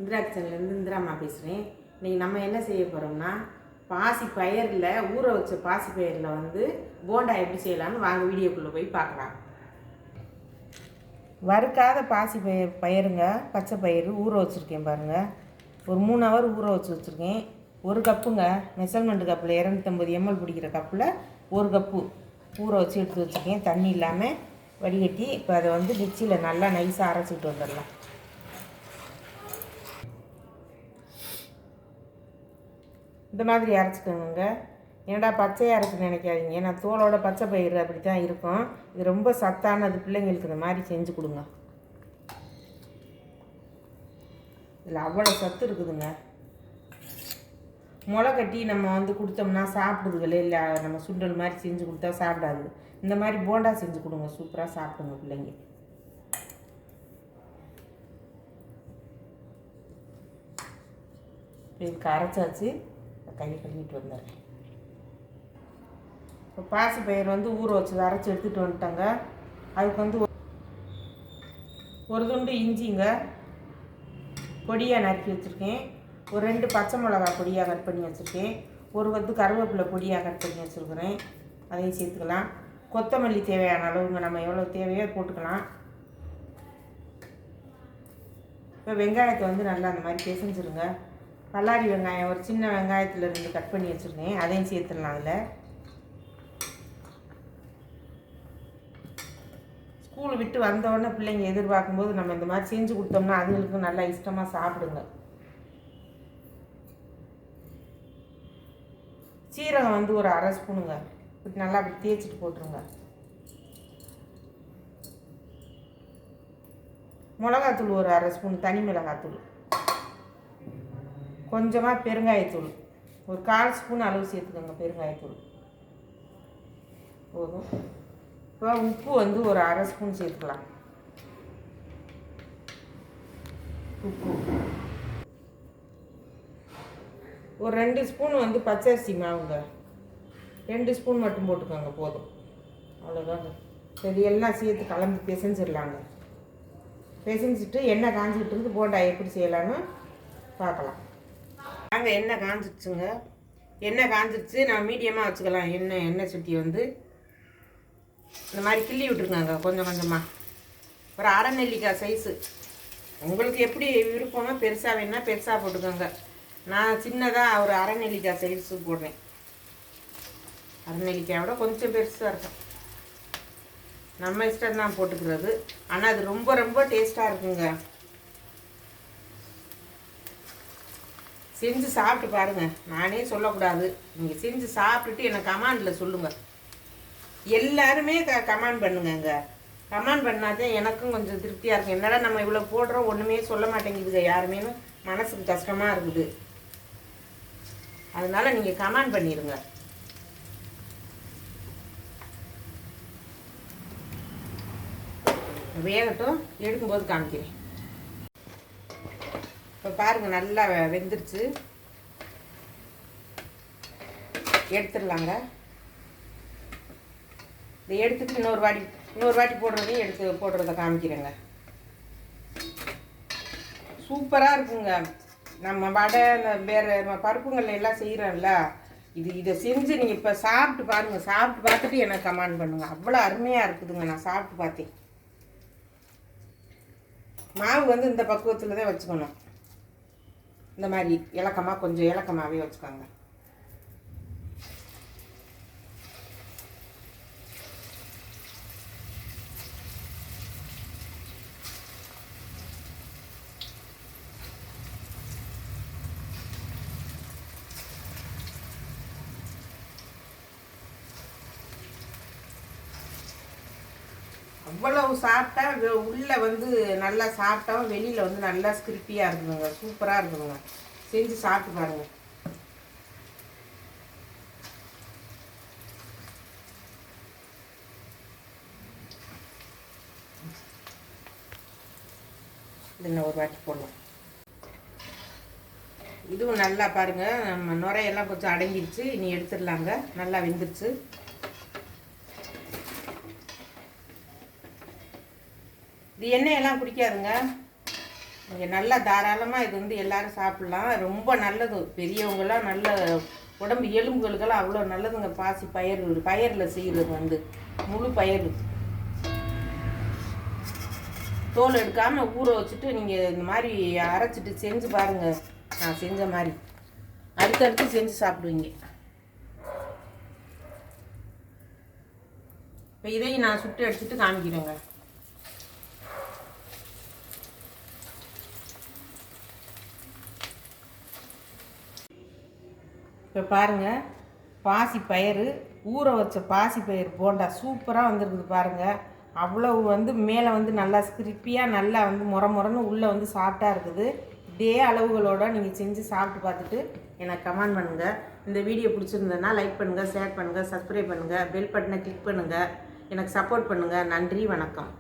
இந்திரா கிச்சன்லேருந்து இந்திராம்மா பேசுகிறேன். இன்றைக்கி நம்ம என்ன செய்ய போகிறோம்னா, பாசி பயிரில் ஊற வச்ச பாசி பயிரில் வந்து போண்டா எப்படி செய்யலாம்னு வாங்க வீடியோக்குள்ளே போய் பார்க்கலாம். வறுக்காத பாசி பயிருங்க, பச்சை பயிறு ஊற வச்சுருக்கேன் பாருங்கள். ஒரு 3 ஹவர் ஊற வச்சுருக்கேன். 1 கப்புங்க, மெஷர்மெண்ட் கப்பில் 250 ml பிடிக்கிற கப்பில் 1 கப்பு ஊற வச்சு எடுத்து வச்சுருக்கேன். தண்ணி இல்லாமல் வடிகட்டி இப்போ அதை வந்து மிக்சியில் நல்லா நைஸாக அரைச்சிட்டு வந்துடலாம். இந்த மாதிரி அரைச்சிக்கோங்க. ஏன்டா பச்சையாக அரைச்சி நினைக்காதீங்க, நான் தோலோட பச்சை பயிறு அப்படி தான் இருக்கும். இது ரொம்ப சத்தானது, பிள்ளைங்களுக்கு இந்த மாதிரி செஞ்சு கொடுங்க. இதில் அவ்வளோ சத்து இருக்குதுங்க. முளை கட்டி நம்ம வந்து கொடுத்தோம்னா சாப்பிடுதுகளே, இல்லை நம்ம சுண்டல் மாதிரி செஞ்சு கொடுத்தா சாப்பிடாது. இந்த மாதிரி போண்டா செஞ்சு கொடுங்க, சூப்பராக சாப்பிடுங்க பிள்ளைங்க. இதுக்கு அரைச்சாச்சு, கை கழுவிட்டு வந்துடுறேன். இப்போ பாசி பயிர் வந்து ஊற வச்சு அரைச்சி எடுத்துகிட்டு வந்துட்டாங்க. அதுக்கு வந்து ஒரு துண்டு இஞ்சிங்க பொடியாக நறுக்கி வச்சுருக்கேன். ஒரு 2 பச்சை மிளகா பொடியாக கட் பண்ணி வச்சுருக்கேன். ஒரு கொத்து கருவேப்பிலை பொடியாக கட் பண்ணி வச்சுருக்கிறேன், அதையும் சேர்த்துக்கலாம். கொத்தமல்லி தேவையான அளவுங்க, நம்ம எவ்வளோ தேவையோ போட்டுக்கலாம். இப்போ வெங்காயத்தை வந்து நல்லா அந்த மாதிரி பிசைஞ்சிருங்க. பல்லாரி வெங்காயம் ஒரு சின்ன வெங்காயத்தில் 2 கட் பண்ணி வச்சுருக்கேன், அதையும் சேர்த்துடலாம். அதில் ஸ்கூல் விட்டு வந்தோடனே பிள்ளைங்க எதிர்பார்க்கும்போது நம்ம இந்த மாதிரி செஞ்சு கொடுத்தோம்னா அதுங்களுக்கும் நல்லா இஷ்டமாக சாப்பிடுங்க. சீரகம் வந்து ஒரு 1/2 ஸ்பூனுங்க, இப்படி நல்லா அப்படி தேய்ச்சிட்டு போட்டுருங்க. மிளகாத்தூள் ஒரு 1/2 ஸ்பூன், தனி மிளகாத்தூள், கொஞ்சமாக பெருங்காயத்தூள் ஒரு 1/4 ஸ்பூன் அளவு சேர்த்துக்கோங்க. பெருங்காயத்தூள் போதும். இப்போ உப்பு வந்து ஒரு 1/2 ஸ்பூன் சேர்த்துக்கலாம். உப்பு ஒரு 2 ஸ்பூன் வந்து பச்சரிசி மாவுங்க, 2 ஸ்பூன் மட்டும் போட்டுக்கோங்க, போதும். அவ்வளோதாங்க. இது எல்லாம் சேர்த்து கலந்து பிசைஞ்சிடலாங்க. பிசைஞ்சிட்டு எண்ணெய் காஞ்சிக்கிட்டு இருந்து போண்டா எப்படி செய்யலான்னு பார்க்கலாம். நாங்கள் எண்ணெய் காஞ்சிடுச்சுங்க. எண்ணெய் காஞ்சிடுச்சு, நான் மீடியமாக வச்சுக்கலாம். எண்ணெய் சட்டி வந்து இந்த மாதிரி கிள்ளி விட்டுருக்காங்க கொஞ்சம் கொஞ்சமாக. ஒரு 1/2 நெல்லிக்காய் சைஸு, உங்களுக்கு எப்படி விருப்பமோ பெருசாக வேணா பெருசாக போட்டுக்கோங்க. நான் சின்னதாக ஒரு 1/2 நெல்லிக்காய் சைஸு போடுறேன். 1/2 நெல்லிக்காயோட கொஞ்சம் பெருசாக இருக்கும். நம்ம இஷ்டம் தான் போட்டுக்கிறது, ஆனால் அது ரொம்ப ரொம்ப டேஸ்ட்டாக இருக்குங்க. செஞ்சு சாப்பிட்டு பாருங்கள், நானே சொல்லக்கூடாது. நீங்கள் செஞ்சு சாப்பிட்டுட்டு எனக்கு கமெண்டில் சொல்லுங்கள். எல்லாருமே கமெண்ட் பண்ணுங்க. கமெண்ட் பண்ணாதான் எனக்கும் கொஞ்சம் திருப்தியாக இருக்கும். என்னடா நம்ம இவ்வளோ போடுறோம், ஒன்றுமே சொல்ல மாட்டேங்குதுங்க யாருமே, மனசுக்கு கஷ்டமாக இருக்குது. அதனால் நீங்கள் கமெண்ட் பண்ணிடுங்க. வேகட்டும், எடுக்கும்போது காமிக்கிறேன். இப்போ பாருங்கள், நல்லா வெந்துருச்சு. எடுத்துடலாங்க. இதை எடுத்துட்டு இன்னொரு வாட்டி போடுறதையும் போடுறத காமிக்கிறேங்க. சூப்பராக இருக்குங்க. நம்ம வடை வேறு பருப்புங்கள் எல்லாம் செய்கிறோம்ல, இதை செஞ்சு நீங்கள் இப்போ சாப்பிட்டு பாருங்கள். சாப்பிட்டு பார்த்துட்டு எனக்கு கமெண்ட் பண்ணுங்கள். அவ்வளோ அருமையாக இருக்குதுங்க. நான் சாப்பிட்டு பார்த்தேன். மாவு வந்து இந்த பக்குவத்தில் தான் வச்சுக்கணும். இந்த மாதிரி இலக்கமாக, கொஞ்சம் இலக்கமாகவே வச்சுக்கோங்க. அவ்வளவு சாப்பிட்டா உள்ளே வந்து நல்லா சாப்பிட்டாவும் வெளியில் வந்து நல்லா ஸ்கிரிப்பியாக இருக்குதுங்க. சூப்பராக இருக்குதுங்க. செஞ்சு சாப்பிட்டு பாருங்கள். இன்னும் ஒரு வாட்டி போடலாம். இதுவும் நல்லா பாருங்கள், நம்ம நுரையெல்லாம் கொஞ்சம் அடங்கிடுச்சு. இனி எடுத்துடலாங்க. நல்லா வெந்துருச்சு. இது எண்ணெயெல்லாம் குடிக்காதுங்க. இங்கே நல்லா தாராளமாக இது வந்து எல்லோரும் சாப்பிட்லாம். ரொம்ப நல்லது. பெரியவங்களாம் நல்ல உடம்பு எலும்புகளுக்கெல்லாம் அவ்வளோ நல்லதுங்க. பாசி பயரில் செய்கிறது வந்து முழு பயிர். தோல் எடுக்காமல் ஊற வச்சுட்டு நீங்கள் இந்த மாதிரி அரைச்சிட்டு செஞ்சு பாருங்கள். நான் செஞ்ச மாதிரி அடுத்தடுத்து செஞ்சு சாப்பிடுவீங்க. இப்போ இதையும் நான் சுட்டு அடிச்சுட்டு காமிக்கிறேங்க. இப்போ பாருங்கள், பாசி பயிறு ஊற வச்ச பாசி பயிறு போண்டா சூப்பராக வந்துருக்குது பாருங்கள். அவ்வளவு வந்து மேலே வந்து நல்லா ஸ்கிரிப்பியாக நல்லா வந்து முறன்னு உள்ளே வந்து சாஃப்டாக இருக்குது. இதே அளவுகளோடு நீங்கள் செஞ்சு சாப்பிட்டு பார்த்துட்டு எனக்கு கமெண்ட் பண்ணுங்கள். இந்த வீடியோ பிடிச்சிருந்ததுன்னா லைக் பண்ணுங்கள், ஷேர் பண்ணுங்கள், சப்ஸ்கிரைப் பண்ணுங்கள், பெல் பட்டனை கிளிக் பண்ணுங்கள். எனக்கு சப்போர்ட் பண்ணுங்கள். நன்றி, வணக்கம்.